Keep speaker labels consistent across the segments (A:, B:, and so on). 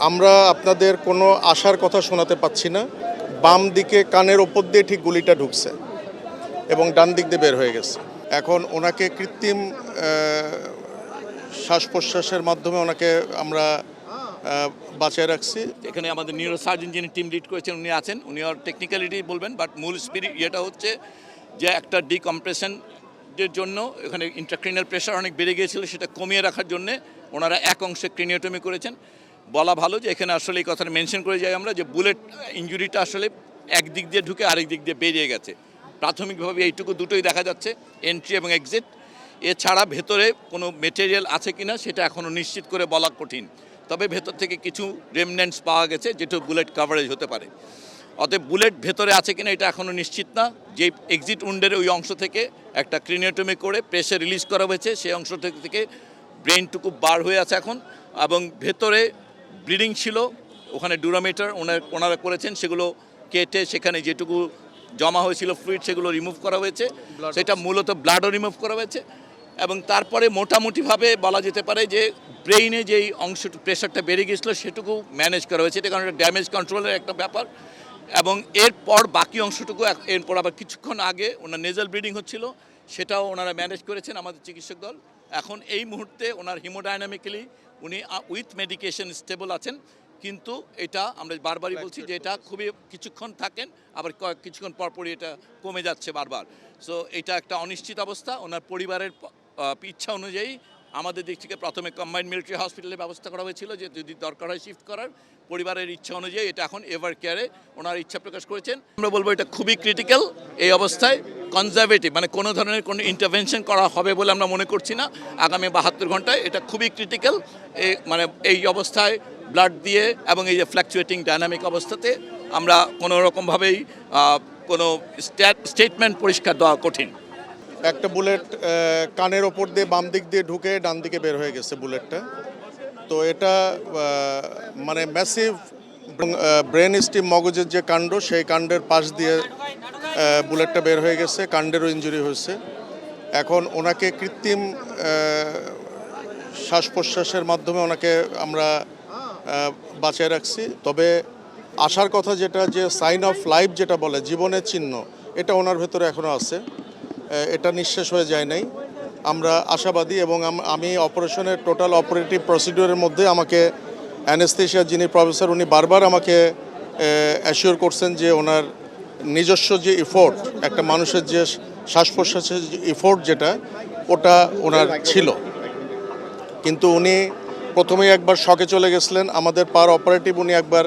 A: আমরা আপনাদের কোনো আশার কথা শোনাতে পাচ্ছি না। বাম দিকে কানের ওপর দিয়ে ঠিক গুলিটা ঢুকছে এবং ডান দিক দিয়ে বের হয়ে গেছে। এখন ওনাকে কৃত্রিম শ্বাস প্রশ্বাসের মাধ্যমে ওনাকে আমরা বাঁচিয়ে রাখছি।
B: এখানে আমাদের নিউরোসার্জন যিনি টিম লিড করেছেন উনি আছেন, উনি আর টেকনিক্যালিটি বলবেন, বাট মূল স্পিরিট এটা হচ্ছে যে একটা ডিকম্প্রেশনের জন্য এখানে ইন্ট্রাক্রিনিয়াল প্রেশার অনেক বেড়ে গিয়েছিল, সেটা কমিয়ে রাখার জন্যে ওনারা এক অংশে ক্রিনিওটমি করেছেন। বলা ভালো যে এখানে আসলে এই কথাটা মেনশন করে যাই আমরা যে বুলেট ইঞ্জুরিটা আসলে এক দিক দিয়ে ঢুকে আরেক দিক দিয়ে বেরিয়ে গেছে। প্রাথমিকভাবে এইটুকু দুটোই দেখা যাচ্ছে, এন্ট্রি এবং এক্সিট। এছাড়া ভেতরে কোনো মেটেরিয়াল আছে কিনা সেটা এখনও নিশ্চিত করে বলা কঠিন, তবে ভেতর থেকে কিছু রেমনেন্টস পাওয়া গেছে যেটা বুলেট কাভারেজ হতে পারে। অতএব বুলেট ভেতরে আছে কিনা এটা এখনও নিশ্চিত না। যে এক্সিট উন্ডের ওই অংশ থেকে একটা ক্রিনিওটমি করে প্রেশার রিলিজ করা হয়েছে, সেই অংশ থেকে ব্রেনটুকু বার হয়ে আছে এখন, এবং ভেতরে ব্লিডিং ছিল, ওখানে ডুরামিটার ওনারা করেছেন, সেগুলো কেটে সেখানে যেটুকু জমা হয়েছিল ফ্লুইড সেগুলো রিমুভ করা হয়েছে, সেটা মূলত ব্লাডও রিমুভ করা হয়েছে। এবং তারপরে মোটামুটিভাবে বলা যেতে পারে যে ব্রেইনে যেই অংশটু প্রেশারটা বেড়ে গিয়েছিলো সেটুকু ম্যানেজ করা হয়েছে, এটা কারণ ড্যামেজ কন্ট্রোলের একটা ব্যাপার। এবং এরপর বাকি অংশটুকু এরপর আবার কিছুক্ষণ আগে ওনার নেজাল ব্লিডিং হচ্ছিল, সেটাও ওনারা ম্যানেজ করেছেন আমাদের চিকিৎসক দল। এখন এই মুহূর্তে ওনার হিমোডাইনামিক্যালি উনি উইথ মেডিকেশন স্টেবল আছেন, কিন্তু এটা আমরা বারবারই বলছি যে এটা খুবই কিছুক্ষণ থাকেন, আবার কিছুক্ষণ পরপরই এটা কমে যাচ্ছে বারবার। সো এটা একটা অনিশ্চিত অবস্থা। ওনার পরিবারের ইচ্ছা অনুযায়ী আমাদের দিক থেকে প্রথমে কম্বাইন্ড মিলিটারি হসপিটালে ব্যবস্থা করা হয়েছিল যে যদি দরকার হয় শিফট করার, পরিবারের ইচ্ছা অনুযায়ী এটা এখন এভার কেয়ারে ওনার ইচ্ছা প্রকাশ করেছেন। আমরা বলবো এটা খুবই ক্রিটিক্যাল এই অবস্থায়, কনজারভেটিভ, মানে কোনো ধরনের কোনো ইন্টারভেনশন করা হবে বলে আমরা মনে করছি না আগামী 72 ঘন্টায়। এটা খুবই ক্রিটিক্যাল, মানে এই অবস্থায় ব্লাড দিয়ে এবং এই যে ফ্ল্যাকচুয়েটিং ডাইনামিক অবস্থাতে আমরা কোনো রকমভাবেই কোনো স্টেটমেন্ট পরিষ্কার দেওয়া কঠিন।
A: একটা বুলেট কানের ওপর দিয়ে বাম দিক দিয়ে ঢুকে ডান দিকে বের হয়ে গেছে বুলেটটা। তো এটা মানে ম্যাসিভ ব্রেন স্টিম মগজের যে কাণ্ড, সেই কাণ্ডের পাশ দিয়ে বুলেটটা বের হয়ে গেছে, কাণ্ডেরও ইঞ্জুরি হয়েছে। এখন ওনাকে কৃত্রিম শ্বাস প্রশ্বাসের মাধ্যমে ওনাকে আমরা বাঁচিয়ে রাখছি। তবে আসার কথা যেটা, যে সাইন অফ লাইফ যেটা বলে, জীবনের চিহ্ন, এটা ওনার ভেতরে এখনও আছে, এটা নিঃশেষ হয়ে যায় নাই। আমরা আশাবাদী এবং আমি অপারেশনের টোটাল অপারেটিভ প্রসিডিওরের মধ্যে আমাকে অ্যানেস্থেশিয়া যিনি প্রফেসর উনি বারবার আমাকে অ্যাসিওর করছেন যে ওনার নিজস্ব যে ইফোর্ট, একটা মানুষের যে শ্বাস প্রশ্বাসের ইফোর্ট যেটা, ওটা ওনার ছিল। কিন্তু উনি প্রথমেই একবার শকে চলে গেছিলেন, আমাদের পার অপারেটিভ উনি একবার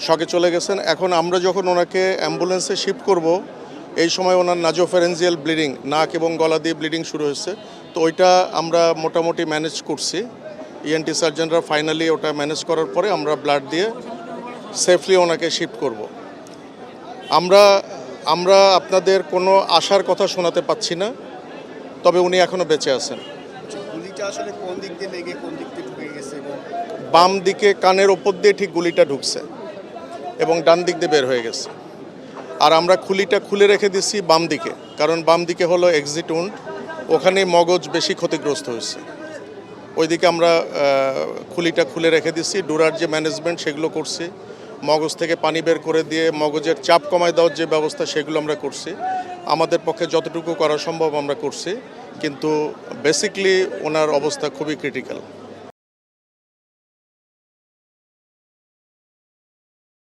A: শকে চলে গেছেন। এখন আমরা যখন ওনাকে অ্যাম্বুলেন্সে শিফট করব, এই সময় ওনার নাজোফ্যারেঞ্জিয়াল ব্লিডিং, নাক এবং গলা দিয়ে ব্লিডিং শুরু হয়েছে। তো ওইটা আমরা মোটামুটি ম্যানেজ করছি, ইএনটি সার্জনরা ফাইনালি ওটা ম্যানেজ করার পরে আমরা ব্লাড দিয়ে সেফলি ওনাকে শিফট করব। আমরা আপনাদের কোনো আশার কথা শোনাতে পাচ্ছি না, তবে উনি এখনও বেঁচে আছেন।
C: গুলিটা আসলে কোন দিক দিয়ে লেগে কোন দিক দিয়ে ঢুকে গেছে?
A: বাম দিকে কানের ওপর দিয়ে ঠিক গুলিটা ঢুকছে এবং ডান দিক দিয়ে বের হয়ে গেছে। আর আমরা খুলিটা খুলে রেখে দিচ্ছি বাম দিকে, কারণ বাম দিকে হলো এক্সিট উন্ড, ওখানে মগজ বেশি ক্ষতিগ্রস্ত হয়েছে। ওইদিকে আমরা খুলিটা খুলে রেখে দিচ্ছি, ডুরার যে ম্যানেজমেন্ট সেগুলো করছি, মগজ থেকে পানি বের করে দিয়ে মগজের চাপ কমায় দেওয়ার যে ব্যবস্থা সেগুলো আমরা করছি। আমাদের পক্ষে যতটুকু করা সম্ভব আমরা করছি, কিন্তু বেসিকলি ওনার অবস্থা খুবই ক্রিটিক্যাল।